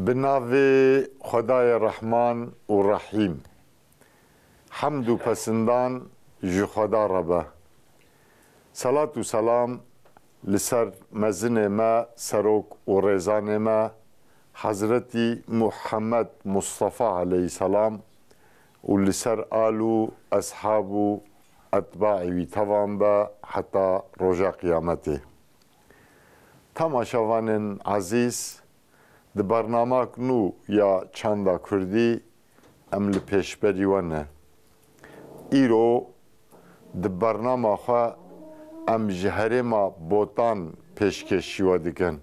بناوی خدای رحمان و رحیم حمد و پسندان جو خدا ربه صلاة و سلام لسر مزن ما سروک و ریزان ما حضرتی محمد مصطفى علیه السلام و لسر آلو اصحابو اتباعی توان با حتی رجا قیامته. تماشاوان عزیز د برنامه نو یا چندا کردی ام لپیشبری ونه ایرو د برنامه خواه ام جهره ما بوتان پیشکشی و دیگن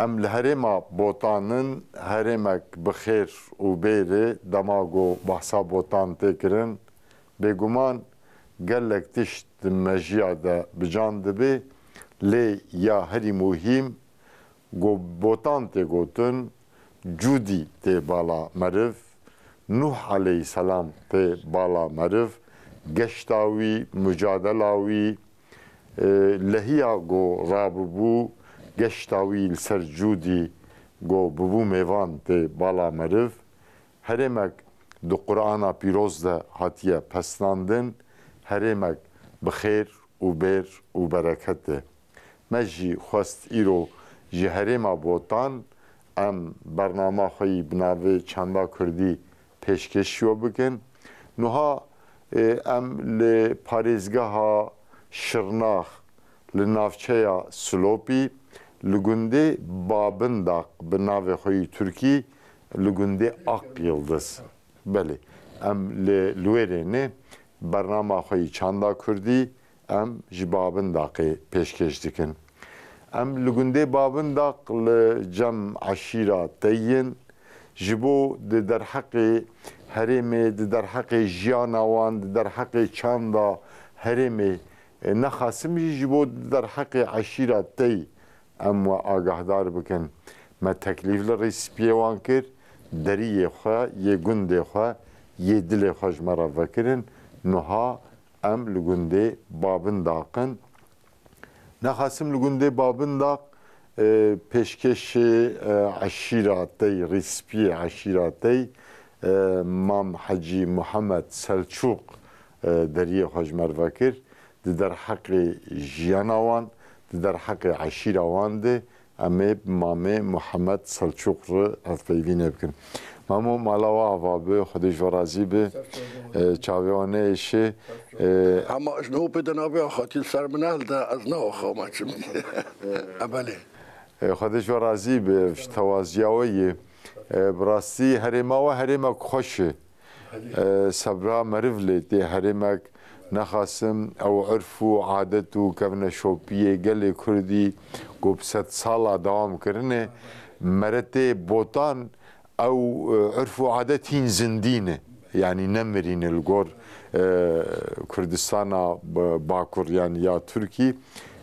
ام لهره ما بوتانن هرمک بخیر و بیره دماغو بحثا بوتان تکرن بگمان گلک تشت مجیاده بجان دبی لی یا هری مهم گو بوتان تی گوتن جودی تی بالا مرف نوح علیه السلام تی بالا مرف گشتاوی مجادلاوی لحیا گو راببو گشتاوی لسر جودی گو ببو میوان تی بالا مرف هرمک دو قرآن پیروز ده هاتیه پسناندن هرمک بخیر و بیر و برکت ده مجی خواست ایرو جهره ما بوتان ام برنامه خوی بناوی چندا کردی پیشکشیو بکن نوها ام لپاریزگاه شرناخ لنافچه سلوپی لگنده بابنداق بناوی خوی ترکی لگنده اق یلدز بله ام لویرینه برنامه خوی چندا کردی ام جبابنداقی پیشکش دکن ام لگنده بابنداق لجم عشیراتین جبو در حق هرمه در حق جیانوان در حق چاندا هرمه نخاسم جبو در حق عشیراتی ام و آگاهدار بکن ما تکلیف لرئیس پیوان کر دریه خواه یه گنده خواه یه دل خواه جمرا وکرن نوها ام لگنده بابنداقن نخاسم لگنده بابنداق پیشکش عشیراتی ریسپی عشیراتی مام حجی محمد سلچوق دریه خوش مروکر در حق جیانوان در حق عشیروان ده امی مام محمد سلچوق رو افیوینه بکن مامو مالاوا عوابه خودش و رازی به چاویانه ایشه اما اشنو بدنا بیا خاطر سرمنال ده از نو خامچم ابله خودش و رازی به توازیاوی براستی هرما و هرما خوشه صبرا مرفله ده هرمک نخاسم او عرف و عادت و کفن شوپیه گل کردی گوب 100 سالا دوام کرنه مرته بوتان او عرف و عادتین زندینه yani نمرین الگور کردستان باکر yani یا ترکی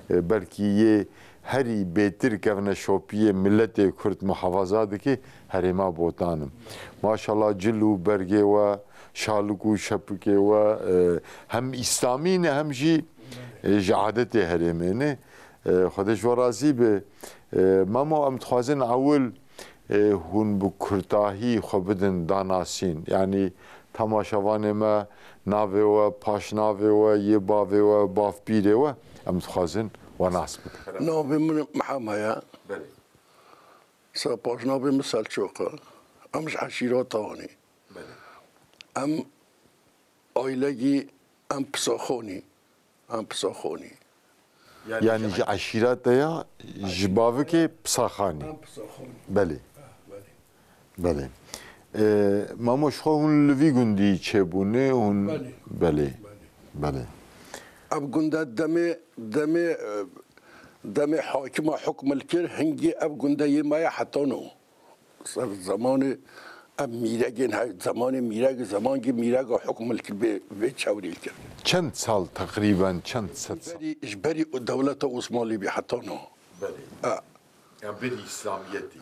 بلکی یه هری بهتر کفن شوپیه ملت کرد محافظاتی که هرما بوتانم ماشاءالله جلو برگه و شالکو شپکه و هم اسلامی نه هم جی جعادت هرمینه خودش و رازی به ما امتخازن اول هون بو کرتاهی خوبدن داناسین یعنی تماشاوان ما ناوه و پاشناوه و یه باوه و باف بیره و امتخازن و ناس بکن ناوه من محمایا سا پاشناوه مثال چوکا امش عشیرات آنی ام آیلگی ام پساخونی yani عشیرت ya جباوه که پساخانی بله بله ماموش خو هون لوی گندی چه بونه هون بله بله اب گنده دم حاکم حکم الکر هنگی اب گنده یه مایا حتی نو سر زمان اب میرگین های زمان که میرگ حکم الکر به چاوری کرد چند سال تقریبا چند سال اجبری دولت عثمانی بی حتی نو بله yani bir İslamiyeti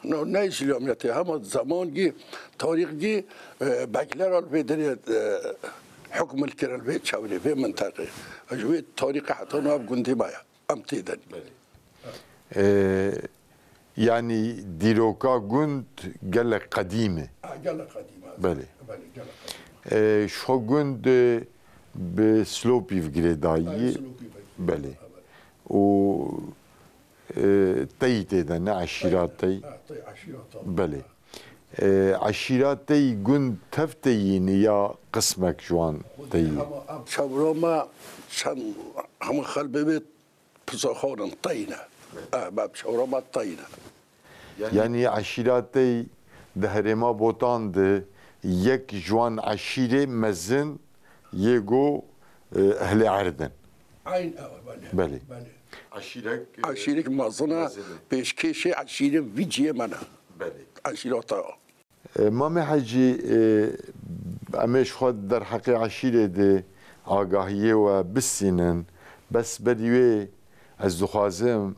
نه اسلامیتی همه زمان کی تاریخ کی بگلر البته حکم الکرال به چاوری به منطقه اجوی تاریخ حتی نو اب گندی مایا ام تیدن يعني ديروكا قند قال لك قديمة قال قديمة بله بله قال قديمة شو قند بسلوبي في قريداي بله و تيتي ده عشيراتي عشيرات بله عشيراتي قند تفتيني يا قسمك جوان تي شاوروما شان هم خلبي بيت بزخورن طينة باب شاوروما طينة يعني عشيراتي ده هرما بوتان ده يك جوان عشيرة مزن يجو أهل عردن عين بله عشيرك مازنا بيشكيشي عشيرة فيجي منا بله عشيرة طاقة مامي حجي أمش خود در حق عشيرة ده آگاهیه و بسینن بس بدیوی از دخوازم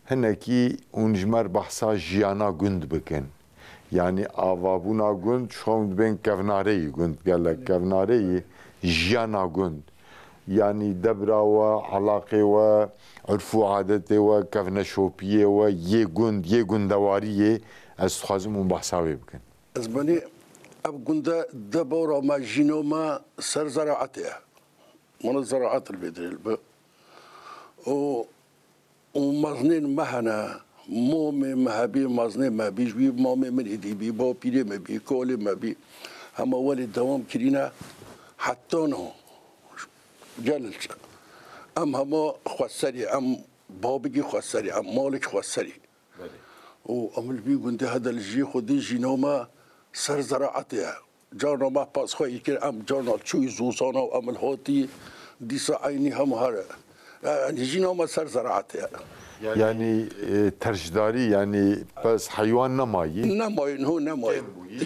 هنکی اونجمر بحثا جیانا گند بکن یعنی آوابونا گند شوند بین کوناری گند گلک کوناری جیانا گند يعني دبرة وعلاقة وعرف وعادته وكفنشوبية ويجون دوارية استخدام بحثاوي بكن. أزمني أبغندا دبورة ما جينوما سر زراعتها من الزراعات البدري ومزنين مهنا مومي مهبي مزنين ما بيجي مومي من إيدي بي بو بيدي ما بي كولي ما بي هم أول دوام كرينا حتى نو جلش هم خسري أم بابجي خسري أم مالك خسري وأمل بيقول ده هذا الجي خدي جينوما سر زراعتها جانا ما باس خوي كر أم جانا شوي زوسانا وأمل هاتي ديسا عيني هم هذا يعني جينوما سر زراعتها يعني ترجداري يعني بس حيوان نماي هو نماي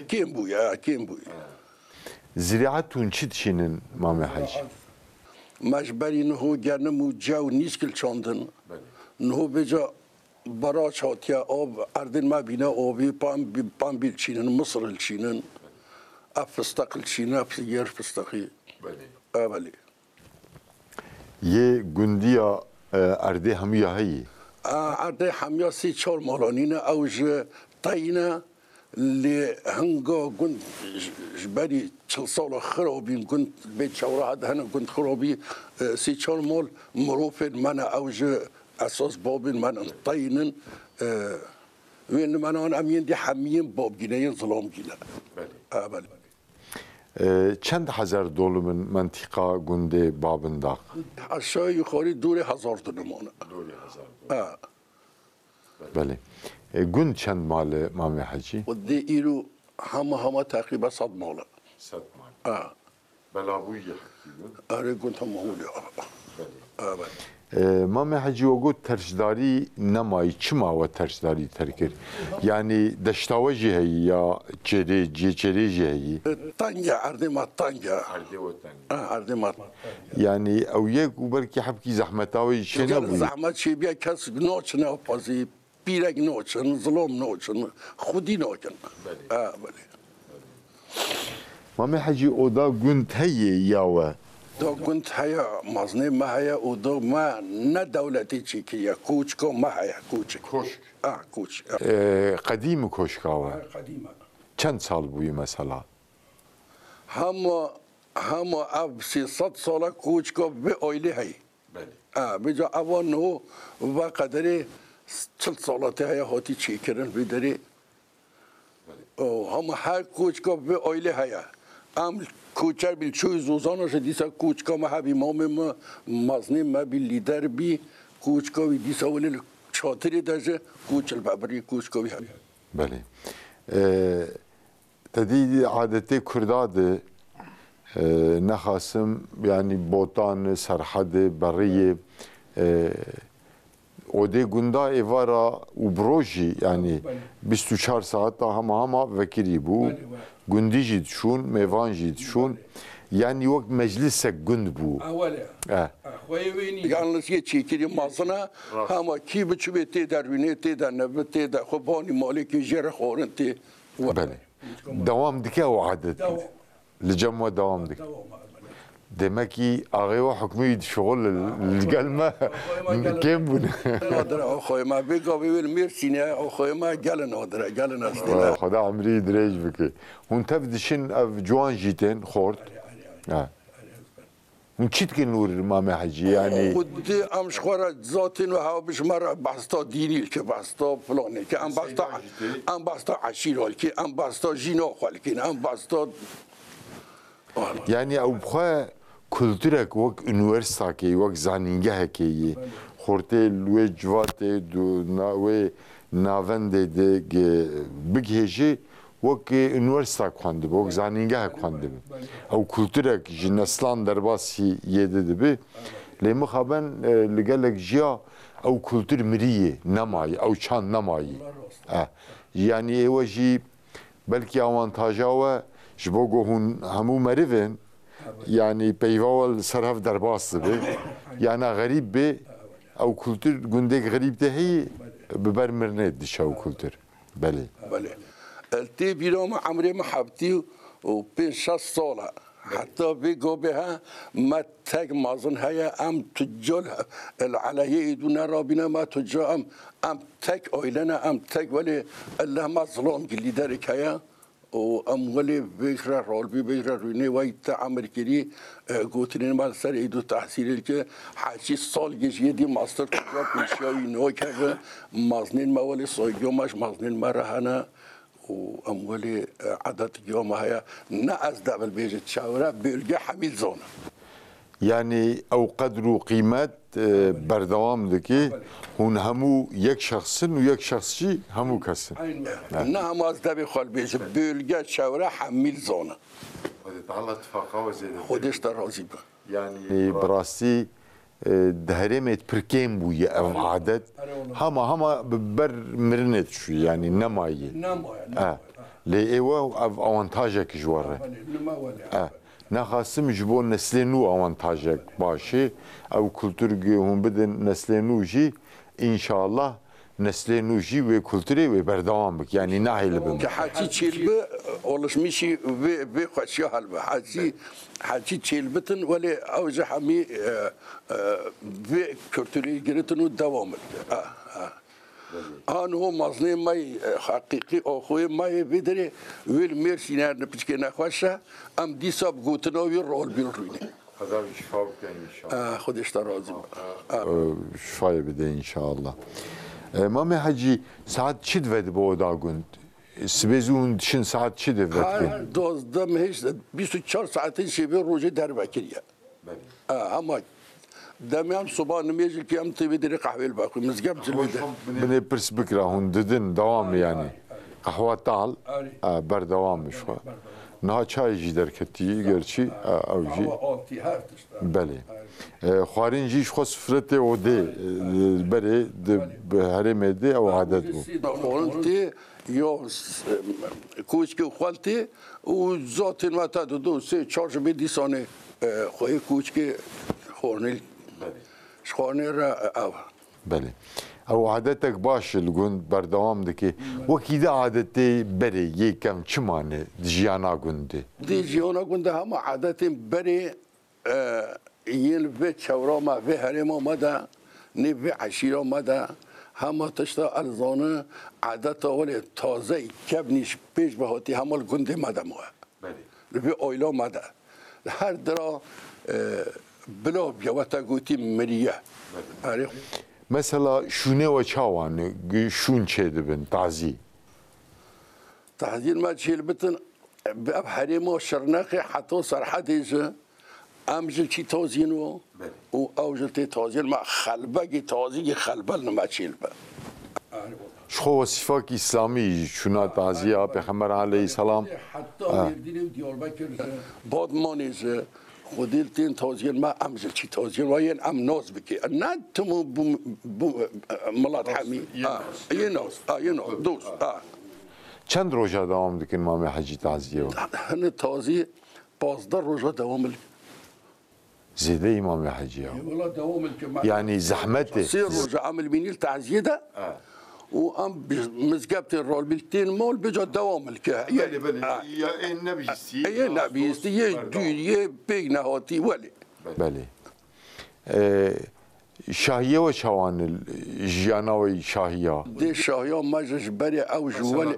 كيم بويا زراعتون شنن مامي حاج مجبری نه گرنم جو نیست کل چندن نه بجا براش هاتیا آب اردن ما بینا آبی پام بیل چینن مصر الچینن افستقل چینن افسیر فستقی بله یه گندیا ارده همیا هی ارده همیا سی چهار مالانینه اوج تایینه اللي هنگا كنت جبالي شل صالة خرابي كنت بيت شورا هذا هنا كنت خرابي سي شال مال مروفين منا أوج أساس بابين منا طينن وين منا أنا أمين دي حميين باب جناين ظلام جنا بله چند هزار دلار من منطقه گنده بابنداق عشای يخاري دوري هزار دلمانه بله گند چند ماله مامي حاجي ودي إيرو هما تقريبا 100 ماله 100 مال بلابوي أري كنت هم هولي بله مامي حاجي وقود ترجداري نماي چما و ترجداري تركر يعني دشتاوجي هي يا جريجي هي طنجة عردي ما طنجة عردي ما يعني او يك وبركي حبكي زحمتاوي شنو زحمت شي بيا كاس نوچ نه پازي پیرگ نوچن ظلم نوچن خودی نوچن بله مامي حاجي اودا گند هي ياوا دا گند هيا مزنه ما هيا اودا ما نه دولتي چيكيا کوچكو ما هيا کوچك کوچ قديم كوشكاوا قديمه چند سال بوي مثلا هم اب 300 سال کوچكو به اويلي هي بله بجا اوانو و قدري 40 سالته هيا هاتي چيكرن بدري هم هر کوچكو به اويلي هيا ام کوچر بیل چوی زوزانش دیسا کوچکا ما هبی مام مزنی ما بیل لیدر بی کوچکا وی دیسا ولی چاتری داشه کوچل ببری کوچکا وی هبی بله تدید عادتی کرداده نخاسم يعني بوتان سرحد برية ودي گندا ايفارا وبروجي يعني 24 ساعة هما وكيري بو گندي جيد شون ميفان جيد شون يعني وقت مجلسك گند بو اولا yalnız çekili mazına ama ki biçim teder vini teder ne teder خباني مالك جرى خورنتي بله دوام دكا وعدد لجمع دوام دك دمكي أغيوا حكمي شغل القلمة كم بن نادر أخوي ما بيجا بيقول ميرسينا أخوي ما قالنا استلا خدا عمري دريج بك هون تبدشين أف جوان جيتين خورت هون چیت که نور مامي حجي يعني خود امش خورا ذاتين وها بش مرة باستا ديني كي باستا فلاني كي ام باستا عشيرال كي ام باستا جينا خال كي ام باستا يعني او بخوا كولتورك وك انورستا كي وك زانينجه كي خورتي لوي جواتي دو ناوي ناوند دي بگهجي وك انورستا كواند وك زانينجه كواند او كولتورك جنسلان درباسي يدي دبي لما خابن لقالك جيا او كولتور مريه نماي او شان نماي يعني وجي بلكي اوانتاجاوه جبوگو هون همو مریون يعني پیوال سرف در باس به يعني غریب به او کلتور گندگ غریب ده هی ببر مرنه دیش او کلتور بله التي بينهم عمري محبتي وبين 6 سالة حتى بيجوا بها ما تاج مازن هيا ام تجول العليه يدونا رابنا ما تجا ام تاج اويلنا ام تاج ولي الله ما ظلم اللي دارك هيا وام ولي بيكرا رول بيكرا ريني وايت عمر كري قوتني ما سر ايدو تحصيل الك حاجي صال جي دي ماستر كتاب بيشاوي نو كذا مازنين ما ولي صويو ماش مازنين ما رهنا وام ولي عدد يوم هيا ناس دبل بيجي تشاورا بيلقى حميل زونه يعني او قدر وقيمات بردوام دكي هون همو يك شخصن ويك شخصي همو كسن نعم از دبي خال بيجي بيلقى تشاورا حميل زونه تعالى اتفاقه وزيد خودش در راضي يعني براسي دهرمت بركيم بويا او عدد هما ببر مرنت شو يعني نماي لي ايوا اف اوانتاجك جواره نخاسم جبون نسلنو اوانتاجك باشي او كولتور هم بدن نسلنو جي ان شاء الله نسلنو جي و كولتوري و بردوام بك يعني ناهي لبم حاجي تشيلبه ولش مشي بي خشيا هلبه حاجي تشيلبتن ولا اوجه حمي بي كولتوري جرتن دوام أنا هو مظلم ماي حقيقي أخوي ماي بدري ويل ميرسينار نبتكي نخوشة أم دي ساب قوتنا ويرول بيرويني هذا شفاء بكين إن شاء الله خدش ترازم شفاء بده إن شاء الله مامي حجي ساعات شد ود بودا قند سبزون شن ساعات شد ود دوزدم هيش 24 ساعتين شبه روجي در بكريا أما دميان صبح نميجي كي أمتي بدري قهوة الباقي مزجب جلده من برس بكرة هون ددن دوام يعني قهوة تعال بر دوام شو نه چای جی در کتی گرچی او جی بله خوارین جیش خواست فرته او ده بره به هرمه ده او عدد بو خوانتی یا کوچ که خوالتی و ذات ما تا دو سه چهار به دیسانه خوی کوچ که خورنی شخورنی را او بله او عادتك باش الجند بردوام دكي وكيدا عادتي بري يكم چمانه جيانا گنده دي جيانا گنده هم عادتي بري يل في چورا ما في هرما مدا ني في عشيرا مدا هم تشتا الزانه عادت اول تازه كبنيش پیش بهاتی هم الگنده مدا مو بله في اويلا مدا هر درا بلا بيوتا گوتي مريه بله مثلا شونه و چاوان شون چه دبن تعزی ما تشيل بتن باب حريم وشرناقي حتى صرحة ديجا امجل شي توزينو و اوجل تي توزين مع خلبقي توزي خلبل ما تشيل با شخو وصفاك اسلامي شونا تعزی پیغمبر علیه السلام حتى مردين دياربكر بعد ما نيزه خودیلتین توزیع ما امزل چی توزیع وین ام ناز بکی نه تمو ملات حمی یه دوست چند روزه دوام دکن مامي حجی تعزیه هن تازی 15 روزه دوام زیده امام حجی والله دوام يعني زحمته 6 روزه عمل بيني التعزيه ده وام مزقبت الرول بالتين مول بجا دوام الكه بله يا نبيستي اي نبيستي يجي بينا هاتي ولي بله شاهیه و شوان جیاناوی شاهیه دي شاهيا ما جبري او جوالي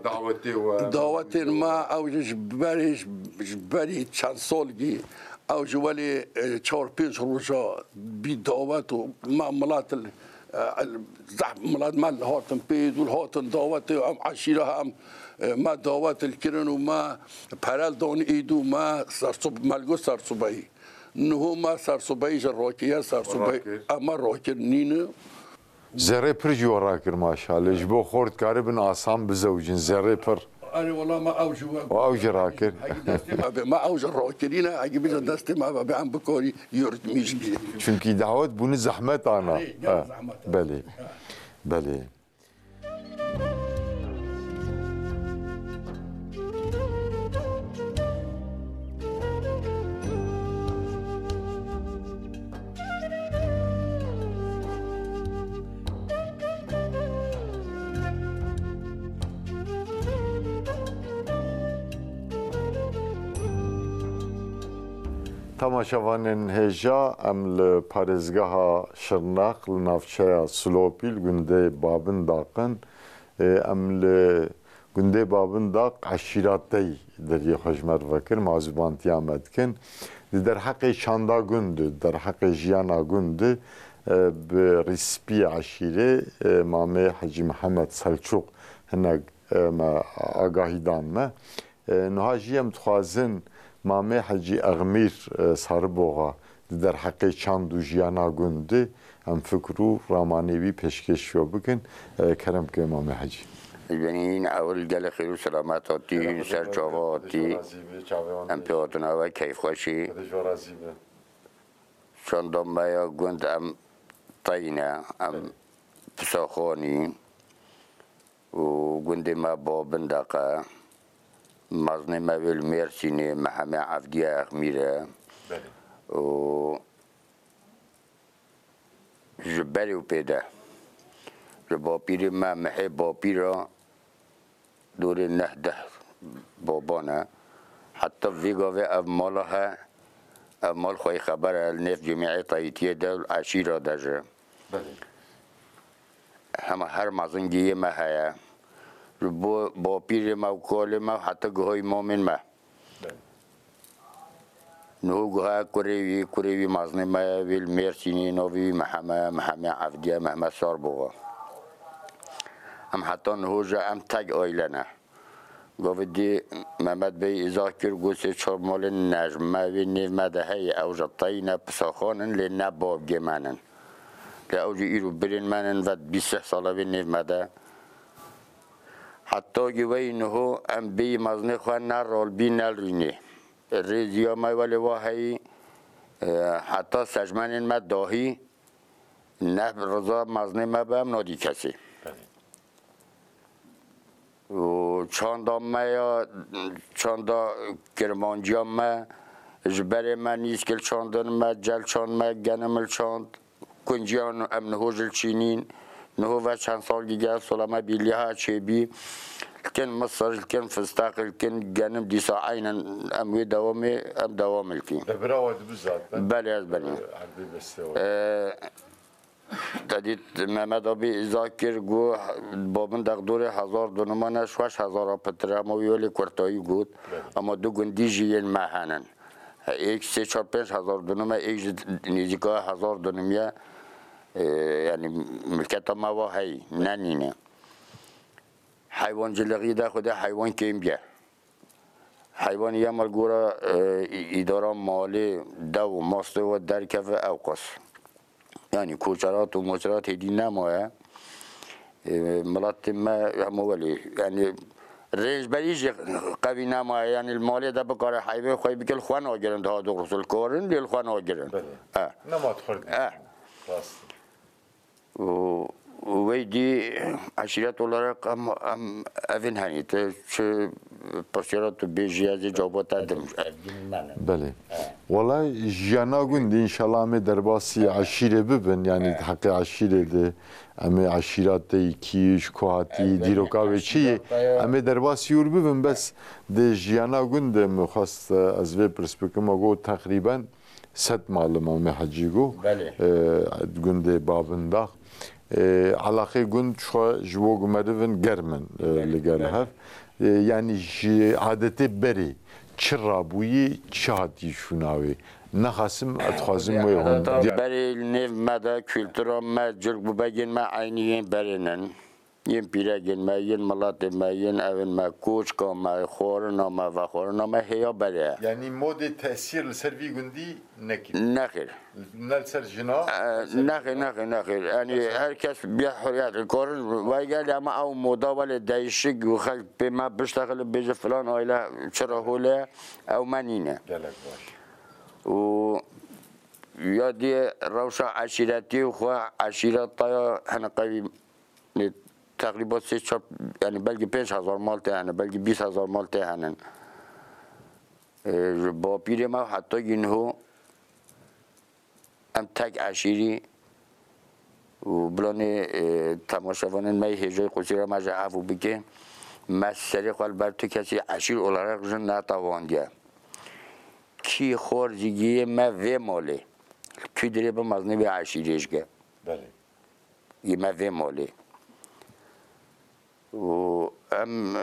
دعوت ما او جبري چند سالگی او جوالي 4-5 روزا بي دعوت معاملات ملاد مال هاتن بيد والهاتن دعوت ام عشيره هم ما دعوت الكرن وما بارال دون ايدو ما سرصب مالگو سرصبي نهو ما سرصبي جراكيه سرصبي اما راكر نينه زره پر جوارا کر ماشاءالله جبو خورد کاری بن آسان بزوجین زره پر انا والله ما اوجه واوج راكر ما اوجه راكرين عجيب دستي ما بعم بكوري يرد ميشكي çünkü davet bunu zahmet ana بله بله تماشاوانên hêja em li parêzgeha Şirnaq li navçeya Silopîl gundê Babindaqin em li gundê Babindaq eşîrateyî deriyê xwe ji me re vekir mazûbantiya me dikin di derheqê şanda gund derheqê jiyana gund bi rîspiyê eşîrê Mamê Hecî Mihemed Selçuk hinek me agahî dan me niha jî em dixwazin Mamê Hecî Eğmîr Sarıboğa di derheqê çand û jiyana gundê em fikr û ramanêwî pêşkêş bikin kerem ke Mamê Hecî Benîn ewl gelê xêr û selamet hatî ser çava hatî em pê hatin ava keyfxweşî çanda me ya gund em tayîne em pisaxwanî û gundê me Babindaqe مزنه مویل مرسینه محمد عفدیه اخمیره و جبری و پیده جبا پیری ما محی با پیرا دور نهده بابانه حتی ویگا و اف مالها اف مال خوی خبر النف جمعی طایتیه ده عشیره ده جه همه هر مزنگیه ما هیا با پیر ما و کال ما حتی گوهای مومن ما نو گوها کوریوی مازنه ما ویل مرسینی نوی محمد عفدیه محمد ساربوغا هم حتی نو جا هم تگ آیلنه گوه دی محمد بی ازاک کر گوسی چار مال نجم ما وی نیو مدهی او جطایی نه پساخانن لی نه باب گمانن لی او جی ایرو برین منن و 20 ساله وی نیو مده حتی گوی نهو ام بی مزنه خواه نرال بی نلرینه ریزیا ما ولی واهی حتی سجمن ما داهی نه رضا مزنه ما به هم نادی کسی و چاندا ما یا چاندا کرمانجی ما جبر ما نیست که چاندن ما جل چاند ما گنمل چاند کنجیان ام نهو جل چینین نهو و چند سال دیگه سلامه بیلیها چه بی کن مصر کن فستاق کن جنم دیسا عینا اموی دوام الکی براود بزاد بله از بله تدید محمد آبی ازاکر گو بابن دقدور 1000 دونمانه 6000 پتر اما ویولی کورتایی گود اما دو گندی جیین مهنن ایک 3-4-5 هزار دونمه ایک نیزیکا 1000 دونمیه یعنی ملکت ما و هی ننینه حیوانجلقی ده خود حیوان کیم بیه حیوان یه ملگورا اداره مالی دو ماسته و درکف اوقاس یعنی کوچرات و مچرات هدی نمایه ملات ما همو ولی یعنی رنج بریش قوی نمایه یعنی المالی ده بکاره حیوان خواهی بکل خوان آگرن ده ها دو رسول کارن لیل خوان آگرن نمات خورد وی دی عشیرت olarak evin hani çe پرسیارات تو بیجی از جوابات دادم بله والله جانا گوند انشالله همه درباسی عشیره ببن یعنی حق عشیره ده همه عشیرات کیش کوهاتی دیروکاوی چیه همه درباسی یور ببن بس ده جانا گوند مخواست از وی پرسپکم اگو تقریبا 100 معلم همه حجی گو گوند بابنده علاقه گوند شو جوگ مردن گرمن لگر هف yani adeti beri çırabuyı çati şunavi naxasım atxazım ve hon beri nev meda kültüra mecul bu begin me ayniyen berinin yin pire gelme yin malat me yin evin me koç kama xorna me ve xorna me heya beri yani mode tesir servi gündi nekir nekir nel ser jina nekir yani herkes bir hürriyet korun ve gel ama av moda vale değişik ve halk bima biştagil bizi falan aile çırahule ev menine و یا دی روشا عشیرتی و خوا عشیرت تایا هن قوی تقریبا 3-4 یعنی بلکه 5000 مال تهنه بلکه 20000 مال تهنن با پیر ما حتی اینهو ام تک عشیری و بلان تماشاوانن می هجای قصیر ما جعفو بکه مسئله خوال بر تو کسی عشیر اولارق جن نتواندیه کی خورزیگی ما و ماله کی داره با مزنی به عشیرش گه بله یه ما و ماله و ام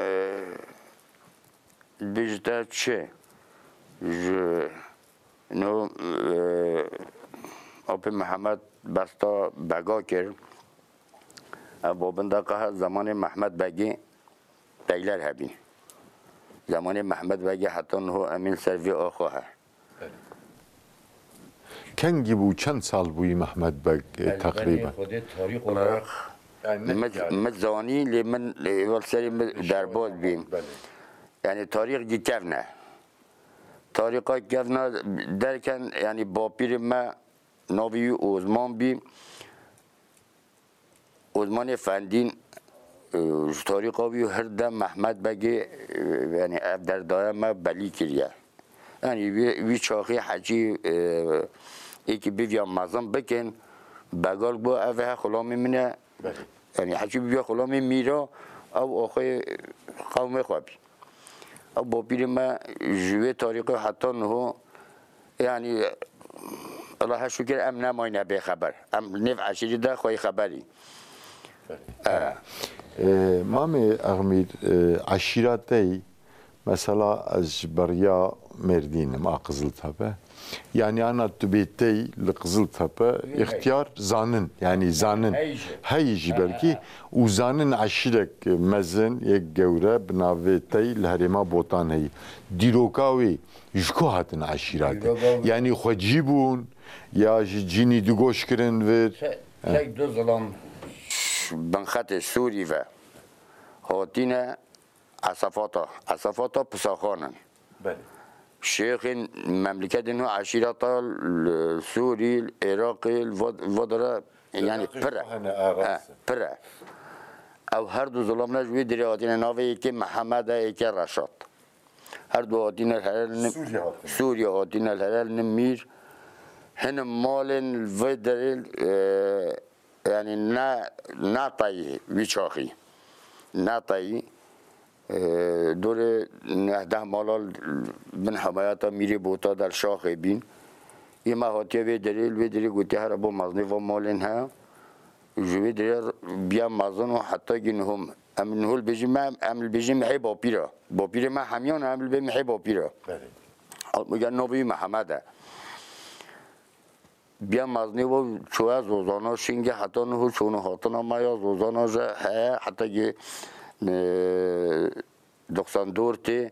بیشتر چه نو آپ محمد بستا بگا کرد بابنده که زمان محمد بگی دیلر هبین زمان محمد بگی حتی نه امین سروی آخواه کنگی بو چند سال بوی محمد بگ تقریبا مزانی لی من والسری درباز بیم یعنی تاریخ دی کفنه تاریخ کفنه درکن یعنی با پیر ما ناوی اوزمان بیم اوزمان فندین تاریخ آبی هر دم محمد بگی یعنی در دایه ما بلی کریه یعنی وی چاقی حجی یکی بیویا مزن بکن بگال با اوه خلامی منه یعنی حجی بیویا خلامی میرا او آخوی قوم خوابی او با پیر ما جوه تاریخ حتی نه یعنی الله شکر ام نماینه به خبر ام نف عشیری ده خواهی خبری مامي أغمير عشيراتي مثلا از بريا مردين ما قزل تبه يعني أنا تبيتي لقزل تبه اختيار زانن يعني زانن هيجي بلكي وزانن عشيرك مزن يك جورة بناويتي الهرما بوطان هي ديروكاوي يشكو هاتن عشيراتي يعني خجيبون يا جيني دوغوش كرن وير تك دو ظلام بنخط سوری و هاتینه عصفاتا پساخانن شیخ مملکت اینو عشیرات سوری عراقی وداره یعنی پره او هر دو ظلم نجوی دری هاتینه ناوی که محمد که رشاد هر دو هاتینه سوری هاتینه الهرال نمیر هن مالن و دریل yani natayı viçahi natayı دوره نهده مالال من حمایتا میری بوتا در شاخ بین یه مهاتیه وی دری گوتی هر ابو مزنی و مالین ها جوی دری بیا مزن و حتی گنهم امنهول بجیم امل بجیم محی با پیره ما همیان امل بجیم محی با پیره میگن نوبی محمده بیا مزنی و چوه زوزانا شینگه حتی نهو چونه هاتنا ما یا زوزانا جه حتی که 94 تی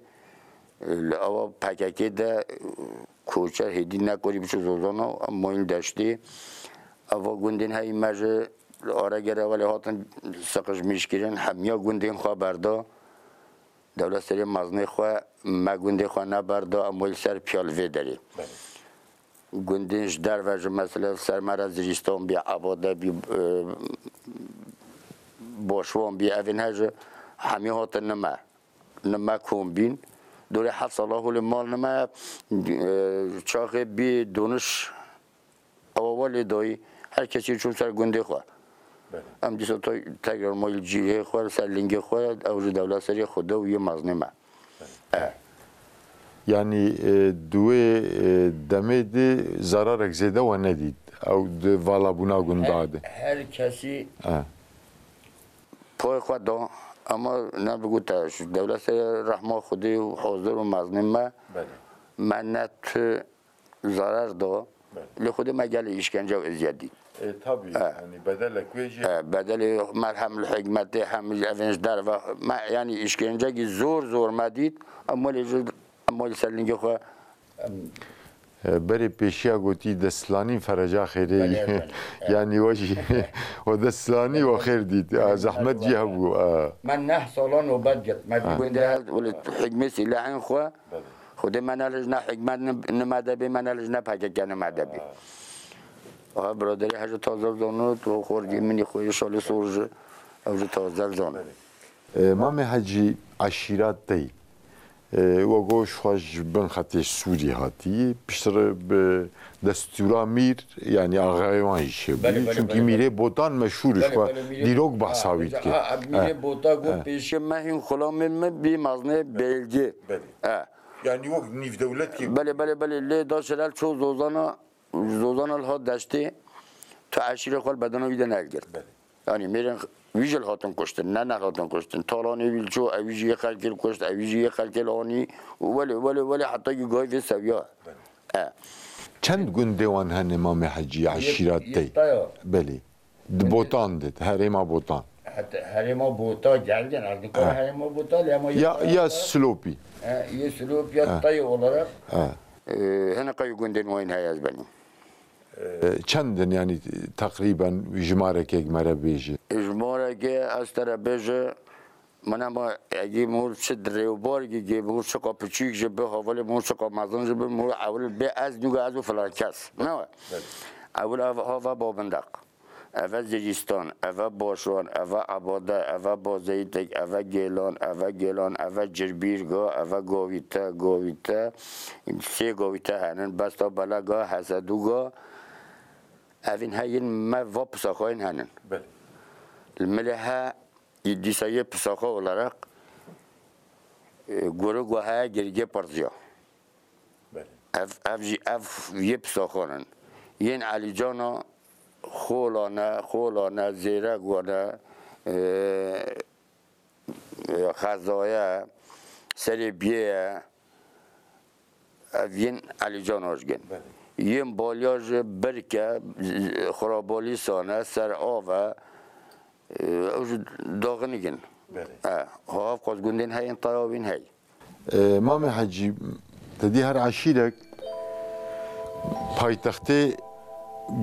اوا پککی ده کوچه هدی نکاری بچه زوزانا موین داشتی اوا گوندین های مجه آره گره ولی هاتن سقش میشکرین همیا گوندین خواه بردا دولت سری مزنی خواه ما گوندین خواه نبردا امویل سر پیالوه داری گوندینش در وجه مثلا سرمر زیستان بی عباده بی باشوان بی اوین هجه همی هاتن نمه نما کم بین دوره 7 ساله هول مال نما چاقه بی دونش اول دایی هر کسی چون سر گنده خواه ام دیسا تاگر مایل جیره خواه سر لنگه خواه اوج دولت سری خوده و یه مزنمه يعني دوی دمه دی zararek zêde we nedît ew di valabûna gundê de هر کسی پای خود دا اما نه بگو تاش دولت رحمه خودی و حاضر و مظلومه من نه ضرر دا لخود مجال اشکنجه و ازیادی tabii yani bedelek veji بدل مرهم الحکمت هم اونج در و yani işkence ki zor مدید اما سرلنگی خو بري بيشيا قوتي دسلاني فرجا خيري يعني وجه ودسلاني وخير ديت زحمت جيهبو من 9 سالان وبعد جت ما تقول ده ولا حكمه سلاحين خو خود من لجنه حکمت نماده به من لجنه پاکه نماده به برادری حاجه تازه زانو تو خوردی منی خوی شال سورج اوج تازه زانو ما حجي عشيرات دي وگوش خوش بن خطی سوری هاتی پیشتر به دستورا میر یعنی آقایانش بود چون که میره بوتان مشهورش و دیروگ بحثاوید که میره بوتا گو پیش مهین خلام بی مزنه بلگی یعنی وقت نیف دولت که بله لی داشتل چو زوزان الها داشته تو عشیر خال بدن ویده نگرد یعنی میرن ویژل هاتن کشتن نه هاتن کشتن تالانی ویل چو اویجی خلکل کشت اویجی خلکل آنی ولی حتی که گاهی به سویا چند گندوان هن امام حجی عشیرات دی بله بوتان دید هریما بوتان هریما بوتا gelgen artık هریما بوتا یا سلوپی یا سلوپ یا تای olarak هنه قای گندن وین های از بنیم چندن یعنی تقریبا جماره که اگماره بیجه جماره که از طرف بیجه من اما اگه مور چه دریوبارگی که مور چقا پچیک جبه حوالی مور چقا مزن جبه مور اول به از نوگه از و فلارکس نه اول هوا بابندق اول زیستان اول باشوان اول عباده اول بازیتک اول گیلان اول جربیرگاه اول گاویته این 3 گاویته هنن بستا بلگاه حسدوگاه اوین هاین ما و پساخاین هنن الملها دیسایه پساخا olarak گروه گرگه پرزیا اف یه پساخانن ین علی جانا خولانه زیرگوانه خزایه سری بیه اوین علی جان آشگن یم بالیاج برکه خرابالی سانه سر آوه اوج داغنیگن ها قاز گندین های انطیابین های امام حجی تدی هر عشیرک پایتخته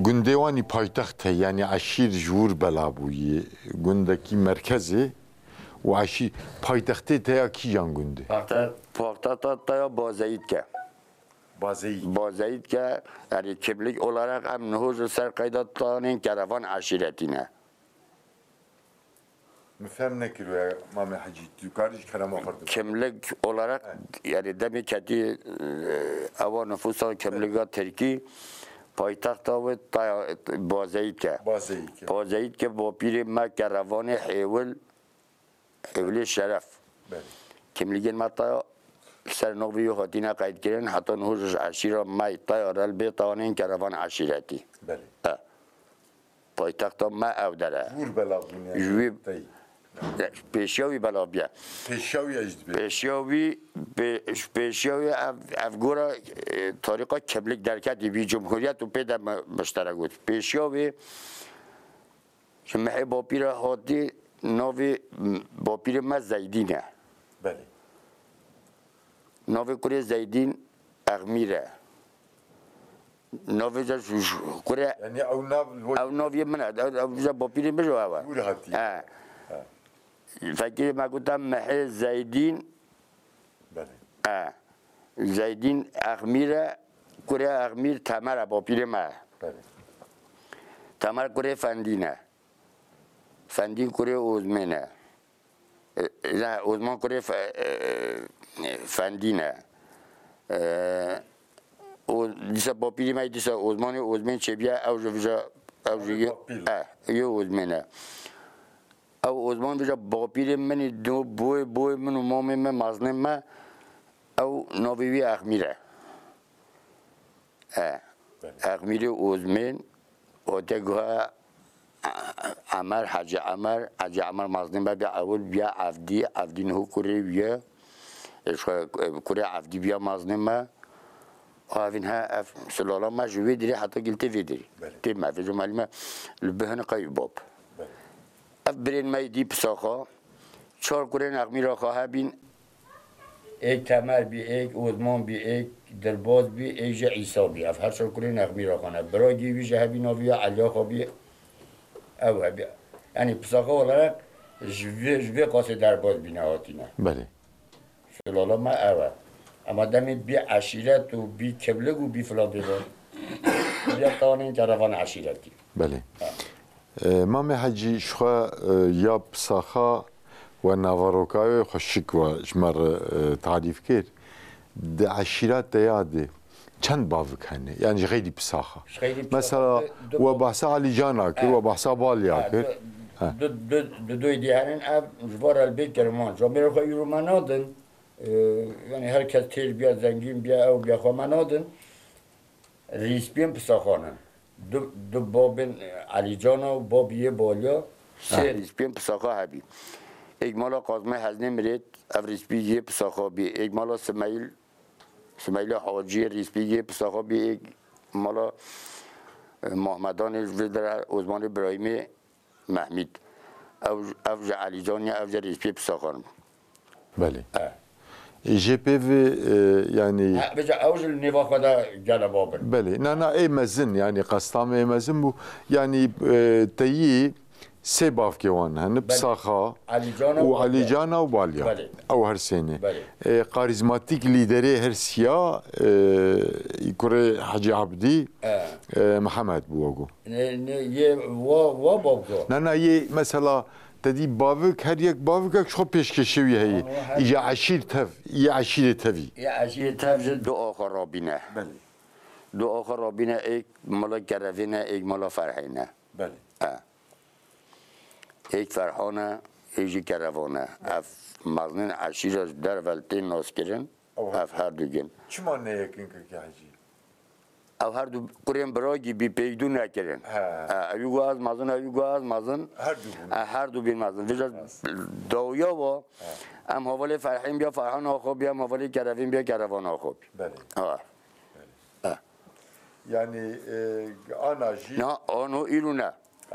گندوانی پایتخت یعنی عشیر جور بلابویی گندکی مرکزی و عشیر پایتخته تیا کی جان گنده پایتخته تیا بازایید که بازایید که یعنی کبلیک olarak هم نهوز سر قیدات تانین کروان عشیرتینه مفهم نکرده امام حجی تو کارش کلام آورده کمlik olarak yani demek ki ava nüfusa kemliga Türkiye payitaht ve bazayit ke bu piri Mekke ravani hevli şeref kemligin mata سر نوبی خاطینا قید کردن حتی نهوش عشیره مای طیار البی تانین کروان عشیرتی پایتخت ما او داره جور بلابونه جوی پیشیاوی بلابیه پیشیاوی افگورا طریقا کبلیک درکتی بی جمهوریت و پیدا مشترک بود پیشیاوی که محی با پیر حاطی ناوی با پیر ما زیدینه بله ناوی کوری زیدین اغمیره ناوی جا کوری یعنی او ناوی منه او جا با پیری بجو هوا فکر ما گفتم محی زیدین بله زیدین اغمیره کوری اغمیر تمره با پیر ما بله تمر کوری فندین کوری اوزمینه لا عثمان كوري فندینه و دیسا با پیری مای دیسا عثمان چه بیا او جو یو عثمانه او عثمان بجا با پیری منی دو بوی منو مام من مزنه ما او نویوی اخمیره اخمیره عثمان و تگوها عمر حاج عمر مزنه ما بیا اول بیا عفدی نهو کوری بیا کوری عفدی بیا مزنه ما وافينها سلالة ما جو يدري حتى قلت فيدري تيم ما في جمال ما البهن قايب باب أفبرين ما يدي بساخة شار كورين أغمير خواها بين ایک تمر بی ایک عثمان بی ایک درباز بی ایک جا عیسی بی اف هر شار كورين أغمير خوانا براجي بي جهبي نوبيا عليا خبي أو هبي يعني بساخة ولا جوي قاسي درباز بي نهاتينا بله سلالة ما أول اما دمی بی عشیرت و بی کبلگ و بی فلان بیدار بیا توانین جروان عشیرتی بله مام حجی شخوا یا بساخا و نواروکای خوشک و جمر تعریف کرد ده عشیرت دیاده چند باوک هنه یعنی غیری بساخا مثلا و بحثا علی جانا کرد و بحثا بالیا کرد دوی دیهنن اب جوار البیت کرمان جامعه خواهی رو منادن yani herkes tez bir zengin bir ev bir xamanadın risbiyem psaxanın du babın Ali Cana babiye balya se risbiyem psaxa habi ekmala qazma hazne miret ev risbiye psaxa bi ekmala İsmail Hacı risbiye psaxa bi ekmala Muhammedan Vidra Osman İbrahimi Mehmet ev Ali Cana ev risbiye psaxanın بله JPV yani بجا اوجل نيفا خدا جانا بابن بله نه ای مزن yani قصدام ای مزن bu yani تایی سه باف کیوان هن بساخا و علی جانا و بالیا او هر سینه کاریزماتیک لیدری هر سیا کره حاجی عبدی محمد بوگو یه و بابگو نه یه مثلا تدی باوک هر یک باوک شو پیشکشی هی یا عشیر تف یا عشیر تفی یا عشیر تف دو آخر رابینه بله دو آخر رابینه ایک مالا گرفینه ایک مالا فرحینه بله ایک فرحانه ایک گرفانه اف مزنین عشیر در ولتین ناس کرن اف هر دو گن چما نه یکین که حجی او هر دو قریم براگی بی پیدو نکرن ایوگو از مازن هر دو بین مازن ویجا داویا و ام حوالی فرحین بیا فرحان آخوب بیا حوالی گروین بیا گروان آخوب بله یعنی آناجی نه آنو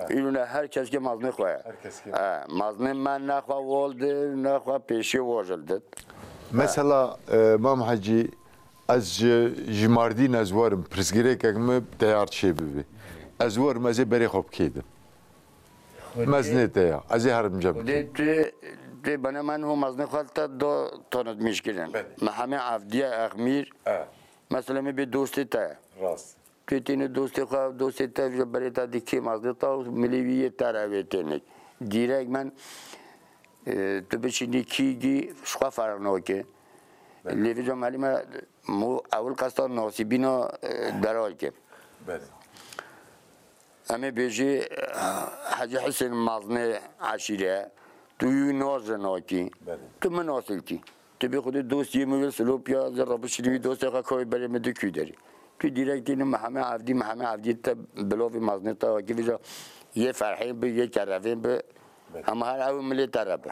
ایرونه هر کس که مازن خواه مازن من نخواه والده نخواه پیشی واجلده مثلا مام حجی از جماردین از وارم پرسگیره که من تیار چه ببی از وار مزه بری خوب کیدم مزنه تیار از هرم جب ده بنا من هم مزنه خالتا دو تاند میشکرن ما همه عفدیه اخمیر مثلا می به دوستی تا راست توی تینه دوستی تا بری تا دیکی مزنه تا ملیویه تراوی تینه دیرک من تو بچینی کیگی شخوا فرناکه لیوی جا مالی ما اول قصد ناسیبینا درال که اما بیجی حاجی حسین مازنه عشیره توی نازنا کی تو من ناسل کی تو بی خود دوست یه مویل سلوپیا زرابو شدیوی دوست اقا کوی بری مدو کی داری تو دیرک دینه محمد عفدی تا بلاوی مازنه تا که بیجا یه فرحین به یه کرفین به اما هر اول ملی طرفه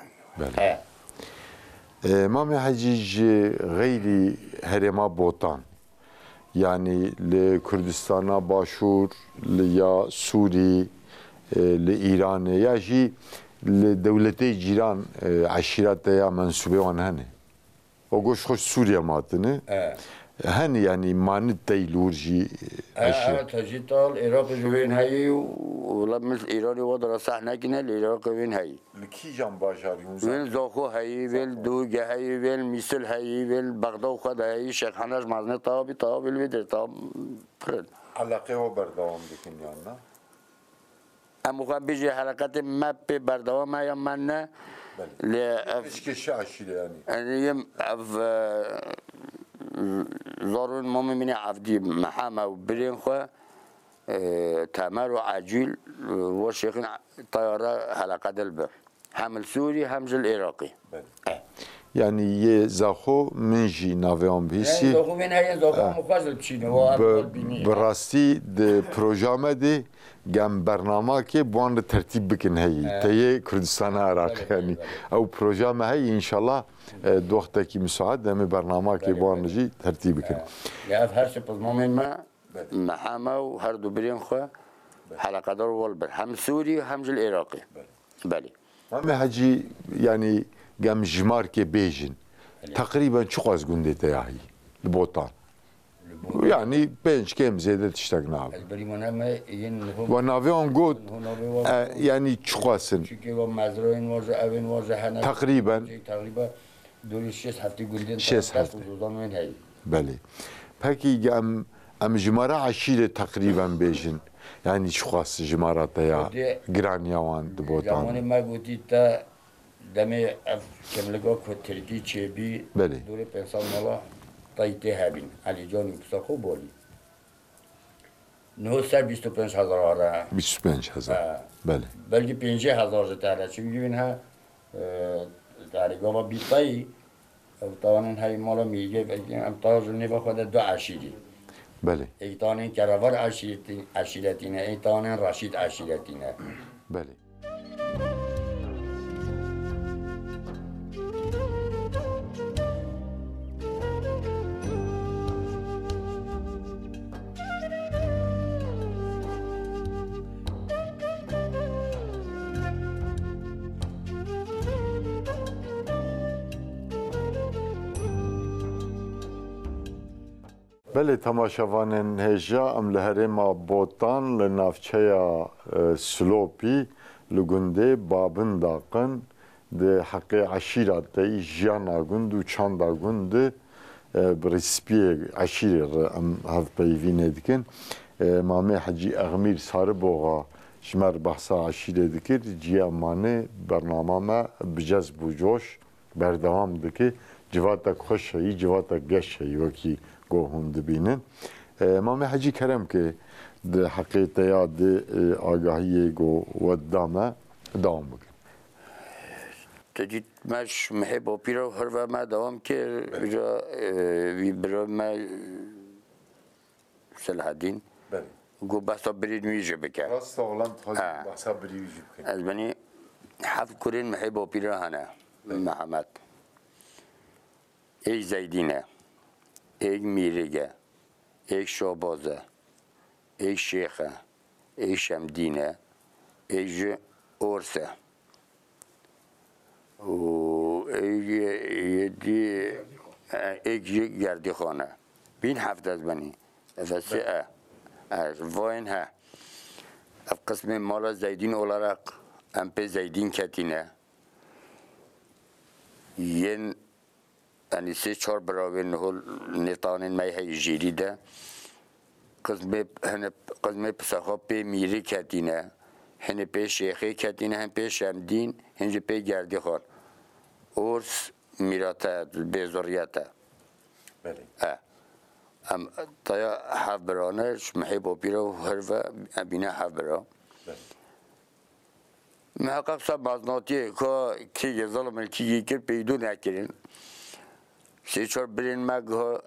مام حجیج غیری هرما بوتان yani لکردستان باشور یا سوری لإيران یا جی لدولتی جیران عشیرت یا منصوبه آن هنه و گوش خوش سوریه ماتنه هنه یعنی مانت تیلور جی عشیرت تجیتال عراق جوین هایی ولا مثل ایرانی و در صحنه کنه العراق وین هایی لکی جان باشاری وین زاخو هایی ویل دوگه هایی ویل میسل هایی ویل بغداد خود هایی شیخانش مزنه تابی الویدر تاب علاقه و بردوام بکنیان نه اما خواهد بیجی حرکت مپ بردوام یا من نه لی اشکش عشیره یعنی انیم اف ضرورن مؤمنین عبدی محمد و برین خو تمر و عجیل و شیخین طیاره حلقه دلبه هم سوری هم جل عراقی یعنی یه زخو منجی نویان بیسی زخو من هی زخو مخازل بچینه و اول بینی براستی ده پروژه دی گم برنامه که بوان ترتیب بکن هی تیه کردستان عراق یعنی او پروژه ما هی انشالله دوخته کی مساعد دمی برنامه که بوان جی ترتیب بکن یا هر سپس مومن ما محمد و هر دو برین خو حلقه دار والبر هم سوری هم جل عراقی بله همه حجی یعنی گم جمار که بیجن تقریبا چه از گنده تیاهی لبوتان yani bench kem zede tiştek nav. Ve navi on god yani çıkasın. Çünkü o mazroin var, evin var, hana. Takriben. Takriben 4-6 hafta günden. 6 hafta. Beli. Peki em jimara aşire takriben bejin. Yani çıkasın jimarata ya. Granyavan dubotan. Zamanı ma goti ta deme kemlega ko Türkiye çebi. Beli. Dure pensan mala. طایته هبین علی جانی کسا خوب بولی نه سر 25,000 آره 25,000 بله بلکه 50,000 تاره چون ببین ها تاریگا بیتایی او توانن های مالا میگه ام تازونی با خود دو عشیری بله ایتانین کراور عشیرتینه ایتانین رشید عشیرتینه بله بله تماشاوانن هجا ام لهرما بوتان لنافچیا سلوپی لگنده بابن داقن ده حق عشیرات دی جانا گند و چاندا گند برسپی عشیر ام هف بیوینه دکن مامه حجی اغمیر سار بوغا شمر بحثا عشیره دکر جیامانه برنامه ما بجز بوجوش بردوام دکی جواتا خوش هی جواتا گش هی وکی گوهون دبینن مامه حجی کرم که ده حقیقت یاد آگاهی گو ودامه دوام بکن تجید مش محب و پیرو هر و ما دوام که جا وی برای ما صلاح الدین گو بحثا برید میجه بکن راست اولان تازی بحثا برید میجه بکن از بنی حف کرین محب و پیرو هنه محمد ای زیدینه ایک میرگه ایک شابازه ایک شیخه ایک شمدینه ایک اورسه و ایک گردی خانه بین هفت از بنی افسه واین ها اف قسم مالا زیدین اولارق ام پی زیدین کتینه ین yani 3-4 براوین هول نتانین می هی جیری ده قسمه پسخا پی میری کتینه هنه پی شیخی کتینه هم پی شمدین هنجه پی گردی خان اورس میراته بیزوریته بله ام تایا حف برانه شمحی با پیرا و هرفه بینه حف برا محقق سب مزناتیه که ظلم کی کرد پیدو نکرین 3-4 برین مگه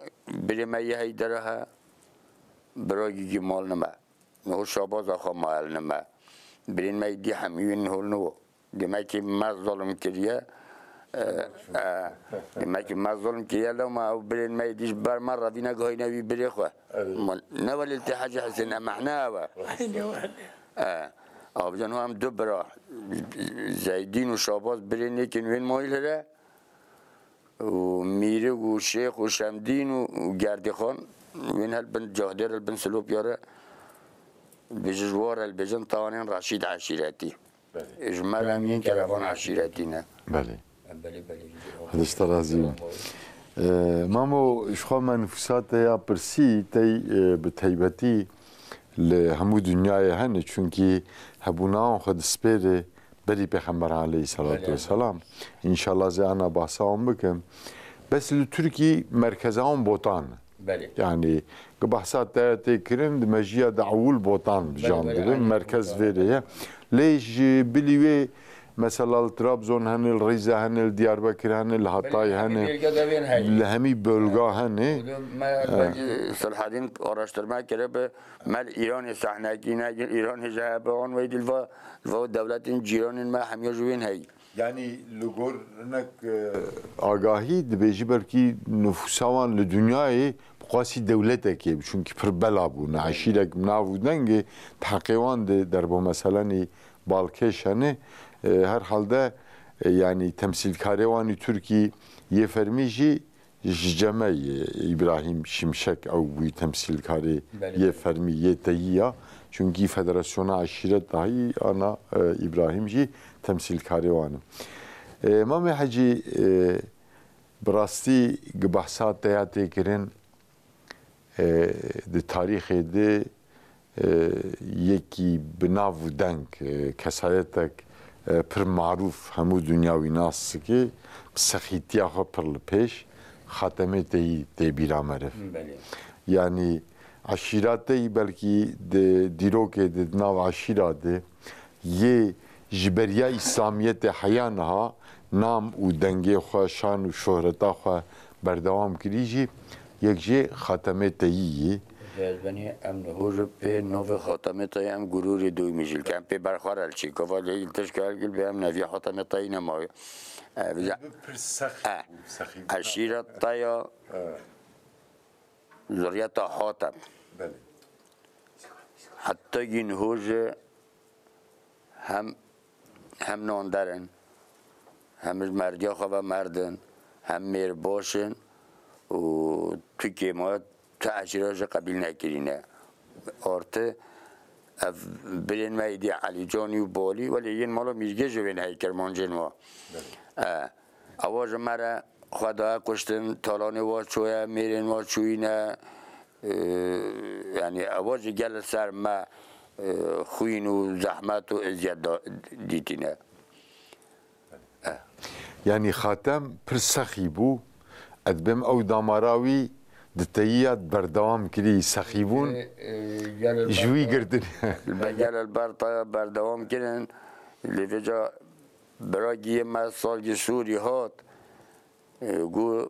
برین مایه هی داره ها برای کی مال نما نه شاباز آخا مال نما برین مای دی همیون هول نو دیمه که مز ظلم کریه دیمه که مز ظلم کریه لما او برین مای دیش بر مره دینا گاهی نوی بری خو نه ولی التحاج حسن معناه و آبجان هم دو برا زیدین و شاباز برین یکن وین مایل هره و میره و شیخ و شمدین و گردی خان وین هل بن جهدر البن سلوب یاره بجوار البجن طوانین رشید عشیرتی اجمال همین کروان عشیرتی نه بله بله هدشت رازیم مامو اشخوا منفوسات یا پرسی تی بتیبتی لهمو دنیای هنه چونکی هبونان خود سپیره بری پیغمبر علیه الصلاة والسلام انشالله زی انا بحثا هم بکم بس لترکی مرکزه هم بوتان يعني بحثات تكرن مجيء دعول بوطان بجام مركز فيري ليش بليوي مثلا طرابزون هن الريزة هن الدياربكر هن الهطاي هن لهمي بلغا هن صلاح الدين araştırma kere mal İran sahnakine İran hecabon ve dilva devletin ciranın ma hemiye juvin hay يعني لغور هناك آگاهی دبیجی برکی نفوسان لدنیای قاسی دولته که چون که پر بلا بونه عشیرک مناودنگه تحقیقان در با مثلا بالکشانه هر حالده yani temsil karevani Türkiye ye fermiji jame İbrahim Şimşek ev bu temsil kare ye fermi ye teyiya çünkü federasyona aşiret dahi ana İbrahimci temsil karevani. Mame Hacı براستی بحثات تیاتی کرن د تاریخ ده یکی بناو دنگ کسایتک پر معروف همو دنیاوی ناس که سخیتیا خو پر لپیش خاتمه تی بیرامرف یعنی عشیرات تی بلکی دیروک ده ناو عشیرات ده یه جبریا اسلامیت حیانها نام و دنگه خواه شان و شهرتا خواه بردوام کریجی یک جه خاتمه تاییه بنی ام نهوج به نو خاتمه تایی ام گروری دوی میشل کم پی برخوار الچی که ولی تشکیل گل به ام نوی خاتمه تایی نمای عشیرت تایا ذریت حاتم حتی این هوج هم ناندرن هم مردیا خواه مردن هم میر باشن و تو که ما تعشیراج قبیل نکرینه آرته برین ما ایدی علی جانی و بالی ولی این مالا میگه جوین های کرمانجن ما اواج مرا خدا کشتن تالان واد چویا میرین واد چوینه یعنی اواج گل سر ما خوین و زحمت و ازیاد دیتینه يعني خاتم پرسخی بو ادبم او داماراوی دتیات بردوام کری سخیبون جوی گردن بجال البرطا بردوام کردن لفجا براگی ما سالگی سوری هات گو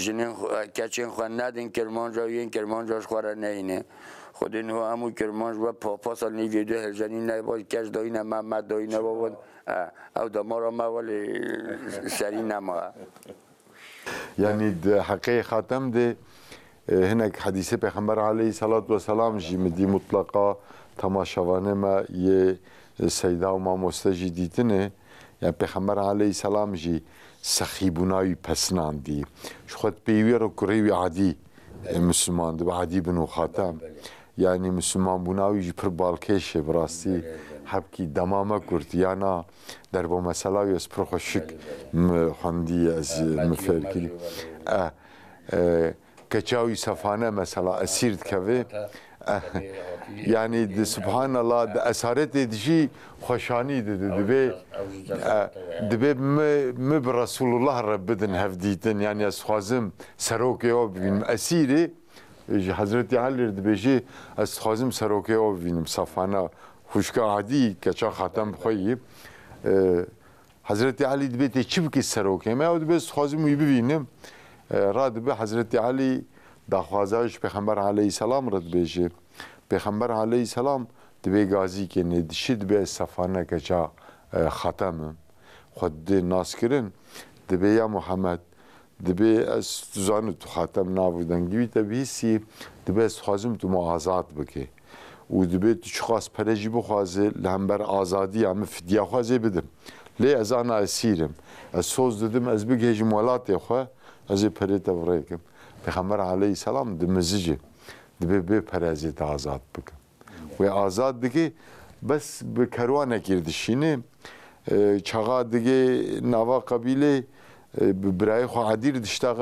جنین کچین خوان ندین کرمانجا وین کرمانجاش خواره نینه خودین هو همو کرمانج و پاپا سال نیویدو هرجانی نبود کش داینه محمد داینه بود او دمارا ما ولی سری نما يعني حقيقة خاتم ده هناك حديث پیغمبر عليه الصلاة والسلام جي مدي مطلقة تماشاوانه ما يه سيدا وما مستجي ديتنه يعني پیغمبر عليه السلام جي سخيبوناوي پسنان دي شو خود بيوير و كريوي عادي مسلمان ده عادي بنو خاتم يعني مسلمان بوناوي جي پر بالكيشه براستي حبكي دمامه كرتيانا در با مسئله یه سپر خوشک خواندی از مفرکی کچاوی صفانه مثلا اسیرد که يعني سبحان الله اثارت دجي خوشاني دبي م برسول الله رب بدن هفديتن يعني اسخازم سروكي او بين اسيري حضرت علي دبيجي اسخازم سروكي او بين صفانه خوشكا عادي كچا خاتم خوي حضرت علي دبي چي بك سروكي ما دبي اسخازم يبينم راد به حضرت علي دخوازاش پیغمبر علیه السلام رد بیشه پیغمبر علیه السلام دبی گازی که ندشید به صفانه کجا ختم خود ناس کرن دبی یا محمد دبی از زان تو ختم نبودنگی دبی سی دبی از خازم تو آزاد بکه و دبی تو چخواست پرجی بخوازه لهمبر آزادی هم فدیه خوازه بدم لی از آن اسیرم از سوز دادم از بگه جمالات خواه از پره تفریکم پیغمبر علیه السلام دمزجه دبی پرازیت آزاد بکن و آزاد دیگه بس به کروانه کردشینه چاقا دیگه نوا قبیله برای خو عدیر دشتاق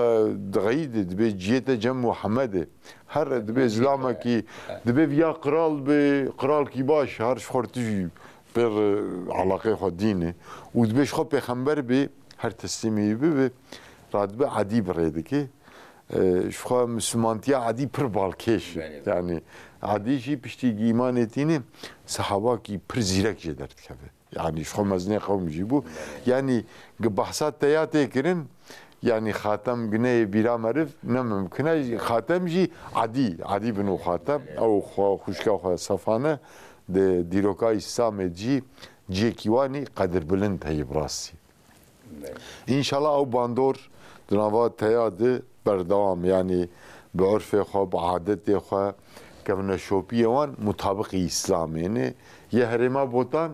دقیق دبی جیت جم محمده هر دبی اسلام کی دبی یا قرال به قرال کی باش هر خورتی بر علاقه خود دینه و دبیش خود پیغمبر به هر تسلیمی به راد به عادی برده که شخوا مسلمانتیا عادی پر بالکش یعنی عادی جی پشتی ایمان تینه صحابه کی پر زیرک جدرد که yani şu mezne kavmi bu yani bahsat teyate kirin yani khatam güne bira marif ne mümkün khatam ji adi binu khatam o khuşka safane de diroka İslameci cekiwani kadir bilind heyibrasi İnşallah o bandor dnava teyade berdavam yani bi urfe xo bi adete xo kevne şopiye wan mutabık İslam yani ye herema botan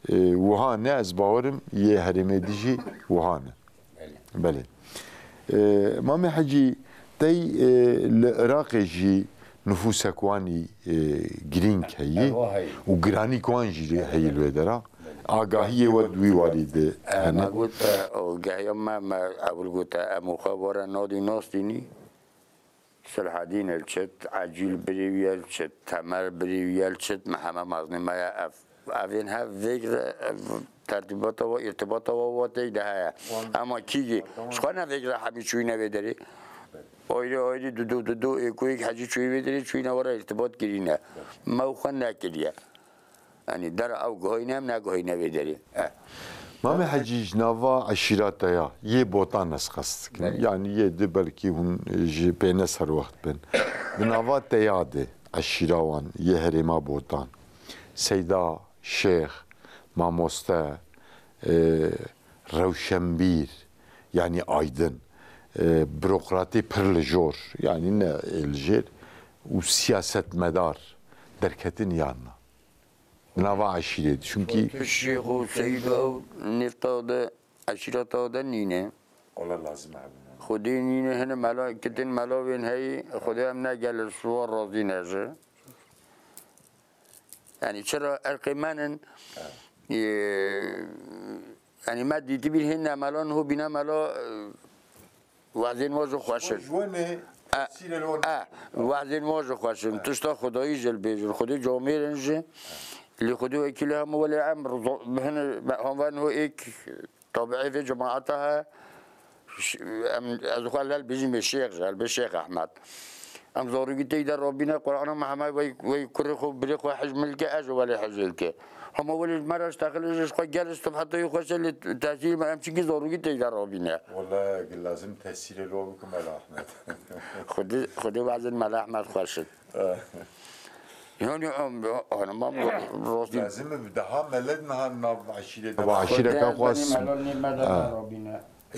وهانه از باورم یه حرمه دیجی وهانه بله مامي حجي تي العراق جي نفوس كواني جرين هي وجراني كوان جي هي الودرا آگاهی ودوی والد انا قلت اوگاهی ما اول قلت مخابره نادي ناستيني صلاح الدين الشت عجيل بريويا الشت تمر بريويا الشت محمد مغني ما اوین ها فکر ترتیبات و ارتباط و واتیده ها اما کیگی شخواه فکر همی چوی نویداری آیده دو اکویک حجی چوی ویداری چوی نوارا ارتباط گرینه موخواه نکریه یعنی در او گاهی نم نگاهی نویداری مامي حجي جناوا عشيراتيا يه بوطان نسخست يعني يه دي بلكي هون جي بينس هر وقت بين بناوا تيادي عشيراوان يه هرما بوطان سيدا شيخ ماموستا روشنبير يعني ايدن بروقراطي برلجور يعني نه الجير وسياسة مدار دركتين يانا نوا عشيرة çünkü الشيخ وسيدا نفتاده عشيرته نينه والله لازم أعمل خدي نينه هنا ملاكتين ملاوين هي خدي امنا قال الصور راضي نجا يعني چرا ارقمانن يعني ما ديتي بيه هنا مالان هو بنا مالا وعدين واجو خواشن وعدين واجو خواشن تشتا خدایی جل بیجن خدای جامعه اللي خدوا اكلها مولي عمر هنا هم هو ايك طبيعي في جماعتها ادخل البيجن بالشيخ احمد ام زوري تيدر ربنا قرآن محمد ويكرخو بريخو حجم الك اجو ولا حجلك هم ولي المره اشتغلش خو جلست حتى يخش التاثير ما امشي زوري تيدر ربنا والله لازم تاثير لو بكم على احمد خدي بعض الملا احمد خشت يعني انا ما لازم بدها ملدنا عشيره كاخواس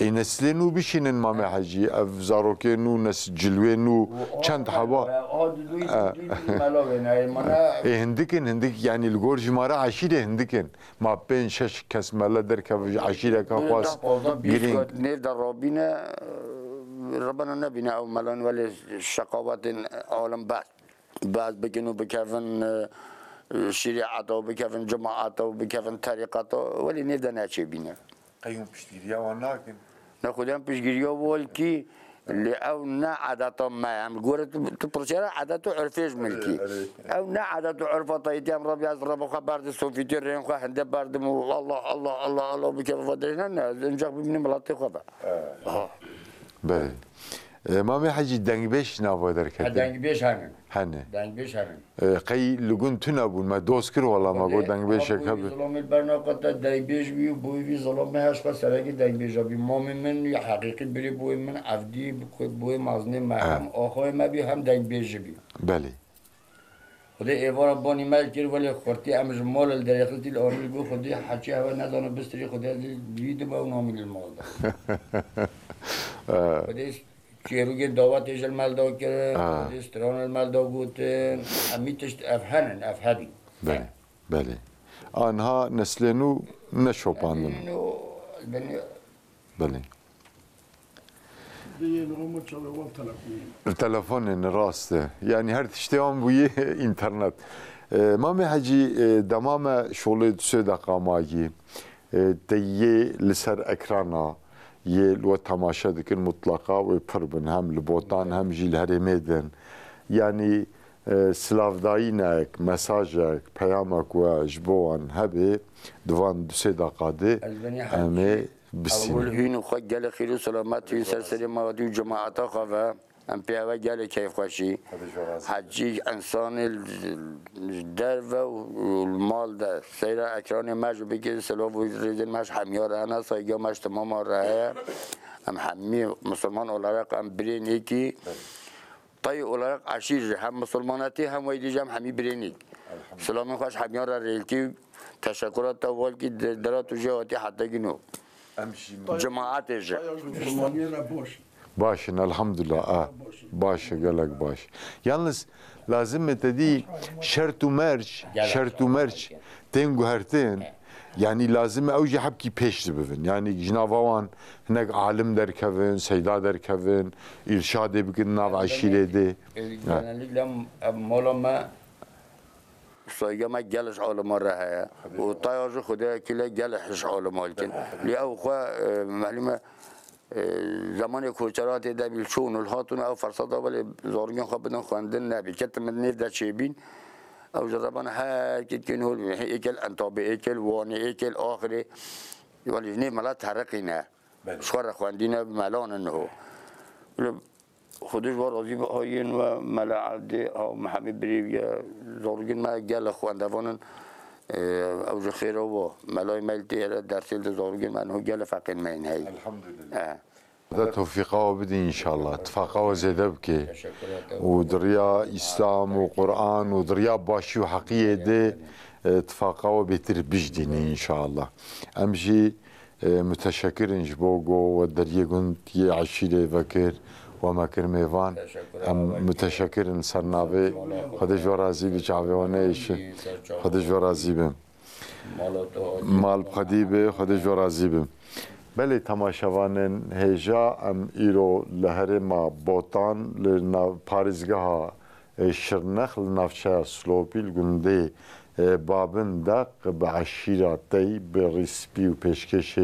نسلینو بشینن مامه حجی افزاروکینو نس جلوینو چند حوا هندک یعنی الگورج مارا عشیره هندکن ما بین شش کس ملا در که عشیره که خواست گرین نیف در رابینه ربنا نبینا او ملان ولی شقاوت عالم بعد بکنو بکفن شریعت و بکفن جماعت و بکفن طریقت ولی نیف در نچه بینه قيوم بشتريها وناكن ناخذهم بشتريها والكي اللي او نا عادات ما عم قولت تبرشيرا عادات عرفيش ملكي او نا عادات عرفه طيتي ام ربي عز ربو خبر السوفيتير رين خو هند برد الله الله الله الله بك فدرنا نجاب من ملاتي خبا بله مامي حجي دنگ بيش نافو دركت دنگ بيش هنه دنگ بيش قي لغون تنابون ما دوسكر والله ما قول دنگ بيش كب ظلم البرناقه دنگ بيش بي بوي ظلم هاش فسرگي دنگ بيش بي مؤمن من حقيقي بري بوي من عفدي بوي مازني ما هم اخوي ما بي هم دنگ بيش بي بله خدي ايوار بوني مال كير ولا خرتي امج مول الدريقتي الاوري بو خدي حكي هوا ندانو بستري خدي بيد با نامل المول خدي كيروجي دوات ايش المالدو كير استرون المالدو قوتن اميتش افهدي بله بله آنها نسلنو نشوپاندن بله التلفون راسته يعني هر تشتيهم بويه انترنت مامي حجي دمام شغل 2 دقيقه ماجي تيه لسر اكرانا یه لو تماشا دکن مطلقا و پر بن هم لبوتان هم جیل هرمدن یعنی سلاافداینک مساجک پیامک و جبوان هبه دوان دو سه دقیقه همه بسیم اول هینو خود گل خیر و سلامتی سرسری موادی و جماعتا خواه ام پیاوه گل کیف خوشی حجی انسان در و المال ده سیر اکران مجو بگیر سلاف و ریزن مش همیار انا سایگا مش تمام راه ام همی مسلمان اولاق ام برینی کی طی اولاق عشیر هم مسلماناتی هم ویدی جم همی برینی سلام خوش همیار ریلتی تشکرات اول کی درات و جهاتی حتی گنو جماعتش باشن الحمدلله باشه گلک باش yalnız lazım dedi şertu merç tengu herten yani lazım evci habki peşli bivin yani jnavavan hinek alim derkevin seyda derkevin irşad bikin nav aşirede genellikle molama سایگما گلش عالم راه و تایاج خدا کلا گلش عالم الکن لی او خو معلومه زمان کوچرات دبیل چون الهاتون او فرصت ولی زارگین خو بدن خواندن نبی کت من نیف ده چیبین او زبان هر کت کنه ایکل انتابه ایکل وانی ایکل آخری ولی نه ملا ترقینه شخور خواندینه ملان نه خودش وار راضی به آین و ملا عبدی او محمد بریویا زارگین ما گل خواندوانن او خیر و ملای ملتی درسیل زارگین من هو گل فقین من هی الحمدلله ده توفیقه و بدی انشالله اتفاقه و زیده بکی و دریا اسلام و قرآن و دریا باشی و حقیه ده اتفاقه و بهتر بجدینه انشالله امجی متشکرین جبوگو و دریه گند یه عشیره وکر وما كرميفان ام متشكر سرناوي خدش ورازي بجاويونه ايش خدش ورازي بم مال خديبه خدش ورازي بم بله تماشاوانن هجا ام ايرو لهرما بوتان لنا پاريزگاه شرنخل نفشه سلوپیل گنده بابن دق بعشيراتي برسبي و پیشکش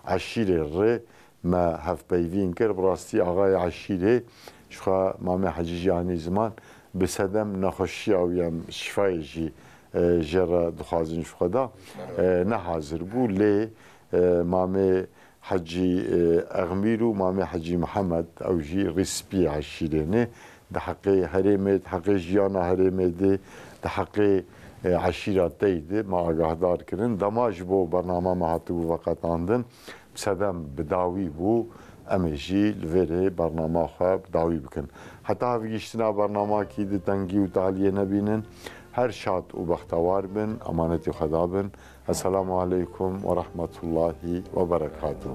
عشيره ره ما هف بيفين كر براستي آقای عشيره شخا مامي حجيجاني زمان بسدم نخشي او يم شفاي جي جرى دخازن شخدا نحاضر بو لي مامي حجي اغميرو مامي حجي محمد او جي رسبي عشيريني ده حقي هرمت حقي جيانا هرمدي ده حقي عشيرات ديدي ما آگاهدار کرن دماج بو برنامه مهاتو وقت آندن سدم بداوی بو امیجی لوره برنامه خواب داوی بکن حتی هفی گشتنا برنامه کی ده تنگی و تعالیه نبینن هر شاد و بختوار بن امانتی خدا بن السلام علیکم و رحمت الله و برکاته